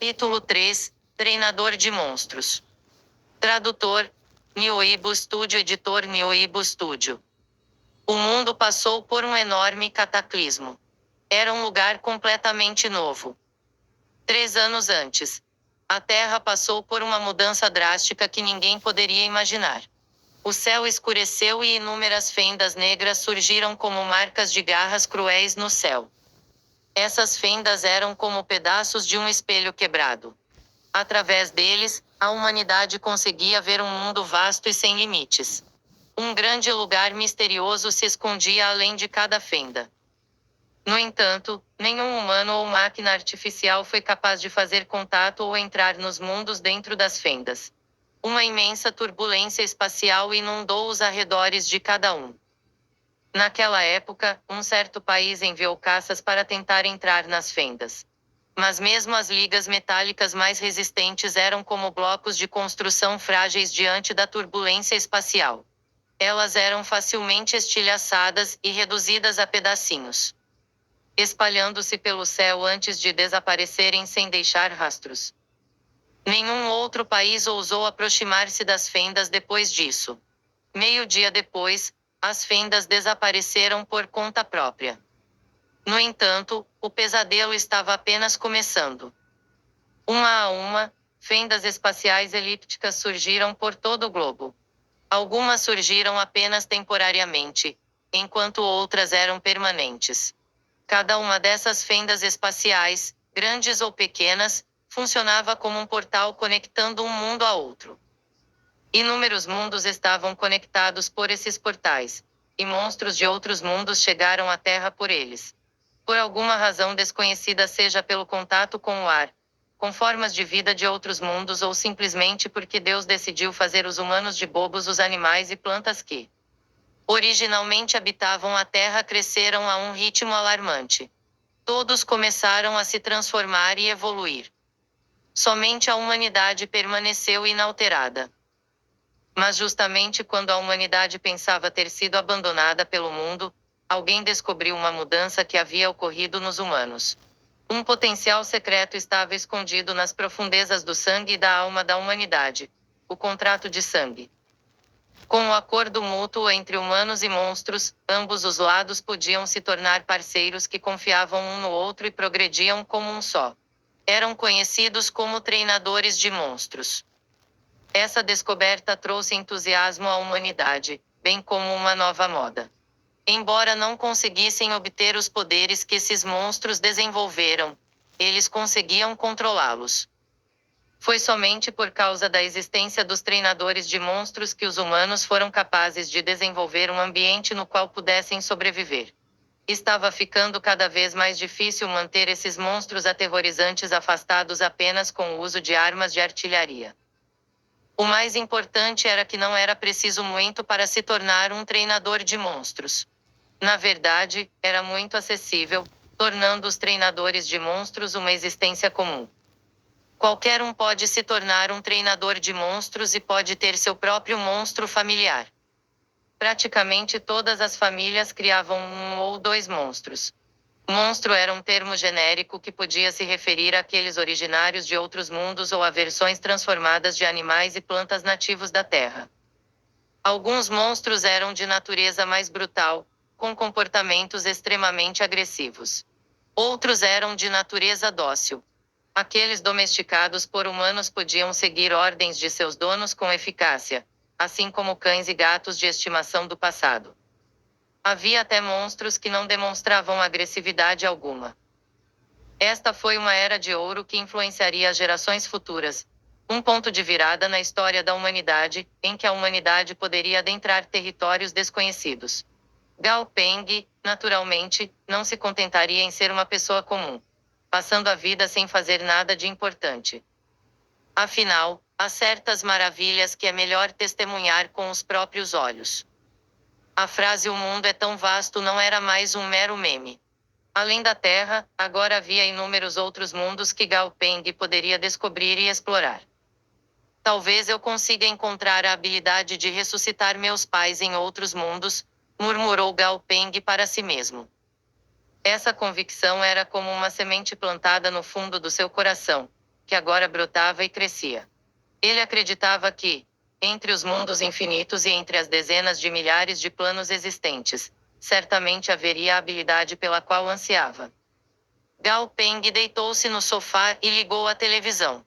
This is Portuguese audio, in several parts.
Capítulo 3 Treinador de Monstros. Tradutor: Nioibo Studio. Editor: Nioibo Studio. O mundo passou por um enorme cataclismo. Era um lugar completamente novo. 3 anos antes, a Terra passou por uma mudança drástica que ninguém poderia imaginar. O céu escureceu e inúmeras fendas negras surgiram como marcas de garras cruéis no céu. Essas fendas eram como pedaços de um espelho quebrado. Através deles, a humanidade conseguia ver um mundo vasto e sem limites. Um grande lugar misterioso se escondia além de cada fenda. No entanto, nenhum humano ou máquina artificial foi capaz de fazer contato ou entrar nos mundos dentro das fendas. Uma imensa turbulência espacial inundou os arredores de cada um. Naquela época, um certo país enviou caças para tentar entrar nas fendas. Mas mesmo as ligas metálicas mais resistentes eram como blocos de construção frágeis diante da turbulência espacial. Elas eram facilmente estilhaçadas e reduzidas a pedacinhos, espalhando-se pelo céu antes de desaparecerem sem deixar rastros. Nenhum outro país ousou aproximar-se das fendas depois disso. Meio-dia depois, as fendas desapareceram por conta própria. No entanto, o pesadelo estava apenas começando. Uma a uma, fendas espaciais elípticas surgiram por todo o globo. Algumas surgiram apenas temporariamente, enquanto outras eram permanentes. Cada uma dessas fendas espaciais, grandes ou pequenas, funcionava como um portal conectando um mundo a outro. Inúmeros mundos estavam conectados por esses portais, e monstros de outros mundos chegaram à Terra por eles. Por alguma razão desconhecida, seja pelo contato com o ar, com formas de vida de outros mundos ou simplesmente porque Deus decidiu fazer os humanos de bobos, os animais e plantas que originalmente habitavam a Terra cresceram a um ritmo alarmante. Todos começaram a se transformar e evoluir. Somente a humanidade permaneceu inalterada. Mas justamente quando a humanidade pensava ter sido abandonada pelo mundo, alguém descobriu uma mudança que havia ocorrido nos humanos. Um potencial secreto estava escondido nas profundezas do sangue e da alma da humanidade: o contrato de sangue. Com o acordo mútuo entre humanos e monstros, ambos os lados podiam se tornar parceiros que confiavam um no outro e progrediam como um só. Eram conhecidos como treinadores de monstros. Essa descoberta trouxe entusiasmo à humanidade, bem como uma nova moda. Embora não conseguissem obter os poderes que esses monstros desenvolveram, eles conseguiam controlá-los. Foi somente por causa da existência dos treinadores de monstros que os humanos foram capazes de desenvolver um ambiente no qual pudessem sobreviver. Estava ficando cada vez mais difícil manter esses monstros aterrorizantes afastados apenas com o uso de armas de artilharia. O mais importante era que não era preciso muito para se tornar um treinador de monstros. Na verdade, era muito acessível, tornando os treinadores de monstros uma existência comum. Qualquer um pode se tornar um treinador de monstros e pode ter seu próprio monstro familiar. Praticamente todas as famílias criavam um ou dois monstros. Monstro era um termo genérico que podia se referir àqueles originários de outros mundos ou a versões transformadas de animais e plantas nativos da Terra. Alguns monstros eram de natureza mais brutal, com comportamentos extremamente agressivos. Outros eram de natureza dócil. Aqueles domesticados por humanos podiam seguir ordens de seus donos com eficácia, assim como cães e gatos de estimação do passado. Havia até monstros que não demonstravam agressividade alguma. Esta foi uma era de ouro que influenciaria as gerações futuras, um ponto de virada na história da humanidade, em que a humanidade poderia adentrar territórios desconhecidos. Gao Peng, naturalmente, não se contentaria em ser uma pessoa comum, passando a vida sem fazer nada de importante. Afinal, há certas maravilhas que é melhor testemunhar com os próprios olhos. A frase "o mundo é tão vasto" não era mais um mero meme. Além da Terra, agora havia inúmeros outros mundos que Gao Peng poderia descobrir e explorar. Talvez eu consiga encontrar a habilidade de ressuscitar meus pais em outros mundos, murmurou Gao Peng para si mesmo. Essa convicção era como uma semente plantada no fundo do seu coração, que agora brotava e crescia. Ele acreditava que, entre os mundos infinitos e entre as dezenas de milhares de planos existentes, certamente haveria a habilidade pela qual ansiava. Gao Peng deitou-se no sofá e ligou a televisão.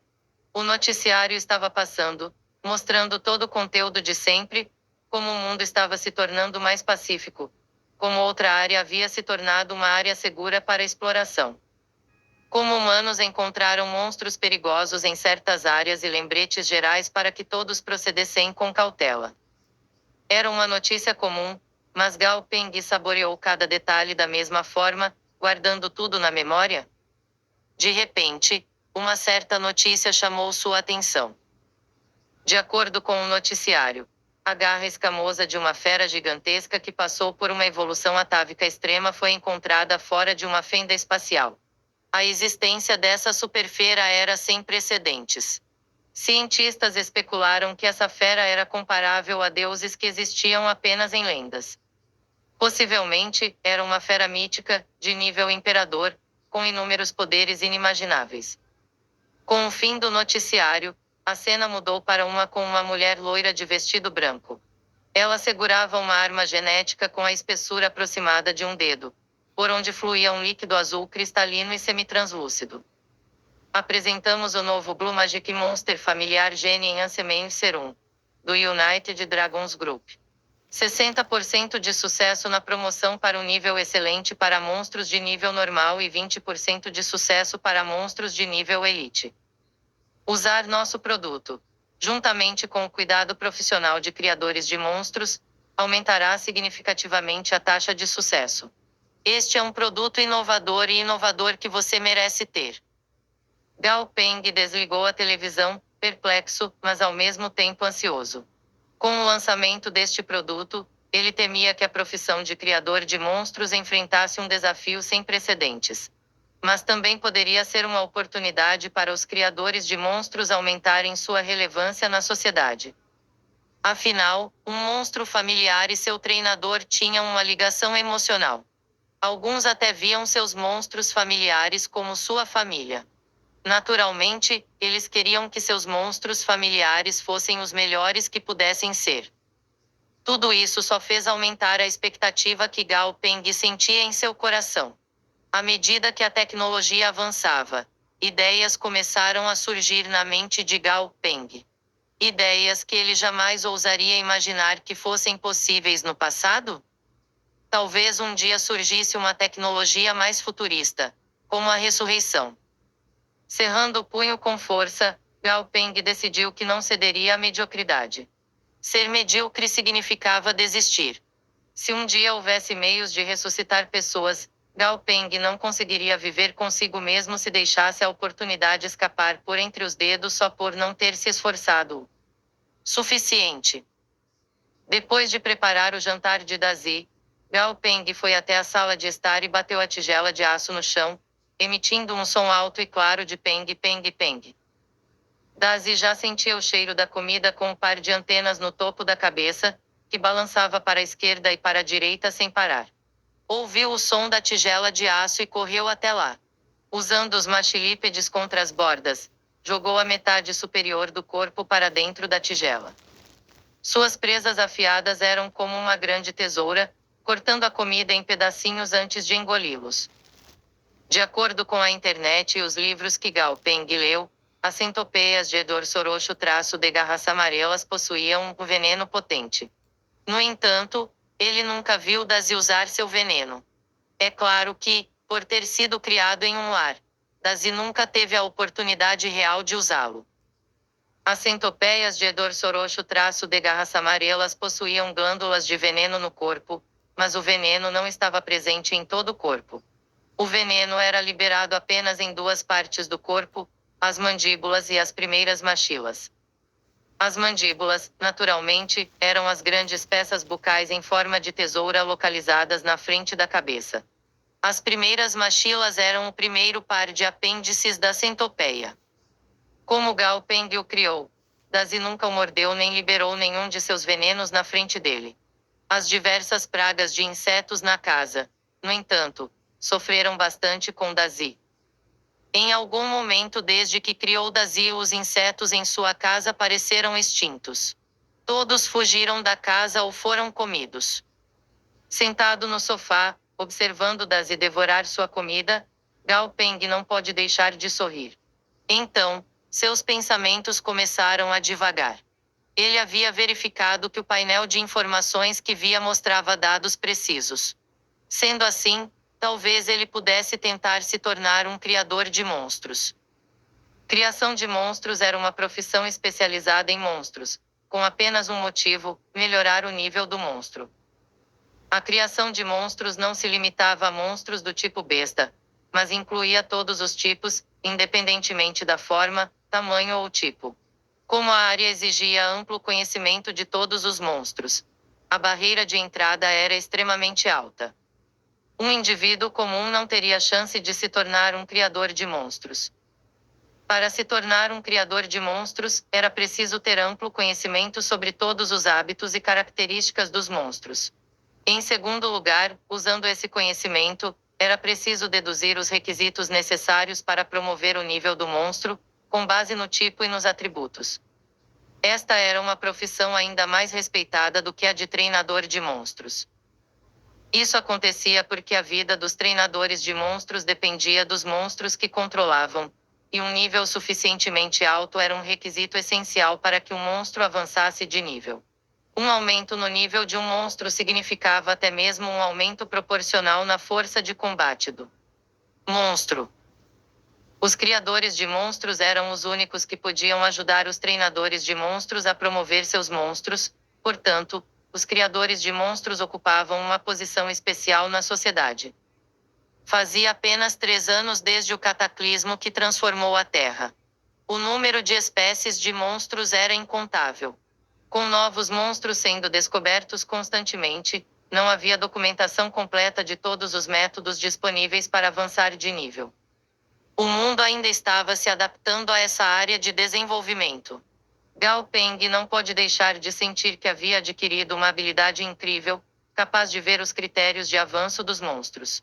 O noticiário estava passando, mostrando todo o conteúdo de sempre, como o mundo estava se tornando mais pacífico, como outra área havia se tornado uma área segura para exploração. Como humanos encontraram monstros perigosos em certas áreas e lembretes gerais para que todos procedessem com cautela. Era uma notícia comum, mas Gao Peng saboreou cada detalhe da mesma forma, guardando tudo na memória. De repente, uma certa notícia chamou sua atenção. De acordo com o noticiário, a garra escamosa de uma fera gigantesca que passou por uma evolução atávica extrema foi encontrada fora de uma fenda espacial. A existência dessa superfera era sem precedentes. Cientistas especularam que essa fera era comparável a deuses que existiam apenas em lendas. Possivelmente, era uma fera mítica, de nível imperador, com inúmeros poderes inimagináveis. Com o fim do noticiário, a cena mudou para uma com uma mulher loira de vestido branco. Ela segurava uma arma genética com a espessura aproximada de um dedo, por onde fluía um líquido azul cristalino e semitranslúcido. Apresentamos o novo Blue Magic Monster familiar Gene Enhancement Serum, do United Dragons Group. 60% de sucesso na promoção para o nível excelente para monstros de nível normal e 20% de sucesso para monstros de nível elite. Usar nosso produto, juntamente com o cuidado profissional de criadores de monstros, aumentará significativamente a taxa de sucesso. Este é um produto inovador e inovador que você merece ter. Gao Peng desligou a televisão, perplexo, mas ao mesmo tempo ansioso. Com o lançamento deste produto, ele temia que a profissão de criador de monstros enfrentasse um desafio sem precedentes. Mas também poderia ser uma oportunidade para os criadores de monstros aumentarem sua relevância na sociedade. Afinal, um monstro familiar e seu treinador tinham uma ligação emocional. Alguns até viam seus monstros familiares como sua família. Naturalmente, eles queriam que seus monstros familiares fossem os melhores que pudessem ser. Tudo isso só fez aumentar a expectativa que Gao Peng sentia em seu coração. À medida que a tecnologia avançava, ideias começaram a surgir na mente de Gao Peng. Ideias que ele jamais ousaria imaginar que fossem possíveis no passado? Talvez um dia surgisse uma tecnologia mais futurista, como a ressurreição. Cerrando o punho com força, Gao Peng decidiu que não cederia à mediocridade. Ser medíocre significava desistir. Se um dia houvesse meios de ressuscitar pessoas, Gao Peng não conseguiria viver consigo mesmo se deixasse a oportunidade escapar por entre os dedos só por não ter se esforçado o suficiente. Depois de preparar o jantar de Dazi, Gao Peng foi até a sala de estar e bateu a tigela de aço no chão, emitindo um som alto e claro de peng peng peng. Dazi já sentia o cheiro da comida com um par de antenas no topo da cabeça, que balançava para a esquerda e para a direita sem parar. Ouviu o som da tigela de aço e correu até lá. Usando os machilípedes contra as bordas, jogou a metade superior do corpo para dentro da tigela. Suas presas afiadas eram como uma grande tesoura, cortando a comida em pedacinhos antes de engoli-los. De acordo com a internet e os livros que Gao Peng leu, as centopeias de Edor-Sorocho-de garras amarelas possuíam um veneno potente. No entanto, ele nunca viu Dazi usar seu veneno. É claro que, por ter sido criado em um lar, Dazi nunca teve a oportunidade real de usá-lo. As centopeias de Edor-Sorocho-de garras amarelas possuíam glândulas de veneno no corpo, mas o veneno não estava presente em todo o corpo. O veneno era liberado apenas em duas partes do corpo, as mandíbulas e as primeiras maxilas. As mandíbulas, naturalmente, eram as grandes peças bucais em forma de tesoura localizadas na frente da cabeça. As primeiras maxilas eram o primeiro par de apêndices da centopeia. Como Gao Peng o criou, Dazi nunca o mordeu nem liberou nenhum de seus venenos na frente dele. As diversas pragas de insetos na casa, no entanto, sofreram bastante com Dazi. Em algum momento desde que criou Dazi, os insetos em sua casa pareceram extintos. Todos fugiram da casa ou foram comidos. Sentado no sofá, observando Dazi devorar sua comida, Gao Peng não pode deixar de sorrir. Então, seus pensamentos começaram a divagar. Ele havia verificado que o painel de informações que via mostrava dados precisos. Sendo assim, talvez ele pudesse tentar se tornar um criador de monstros. Criação de monstros era uma profissão especializada em monstros, com apenas um motivo: melhorar o nível do monstro. A criação de monstros não se limitava a monstros do tipo besta, mas incluía todos os tipos, independentemente da forma, tamanho ou tipo. Como a área exigia amplo conhecimento de todos os monstros, a barreira de entrada era extremamente alta. Um indivíduo comum não teria chance de se tornar um criador de monstros. Para se tornar um criador de monstros, era preciso ter amplo conhecimento sobre todos os hábitos e características dos monstros. Em segundo lugar, usando esse conhecimento, era preciso deduzir os requisitos necessários para promover o nível do monstro, com base no tipo e nos atributos. Esta era uma profissão ainda mais respeitada do que a de treinador de monstros. Isso acontecia porque a vida dos treinadores de monstros dependia dos monstros que controlavam, e um nível suficientemente alto era um requisito essencial para que um monstro avançasse de nível. Um aumento no nível de um monstro significava até mesmo um aumento proporcional na força de combate do monstro. Os criadores de monstros eram os únicos que podiam ajudar os treinadores de monstros a promover seus monstros, portanto, os criadores de monstros ocupavam uma posição especial na sociedade. Fazia apenas 3 anos desde o cataclismo que transformou a Terra. O número de espécies de monstros era incontável. Com novos monstros sendo descobertos constantemente, não havia documentação completa de todos os métodos disponíveis para avançar de nível. O mundo ainda estava se adaptando a essa área de desenvolvimento. Gao Peng não pôde deixar de sentir que havia adquirido uma habilidade incrível, capaz de ver os critérios de avanço dos monstros.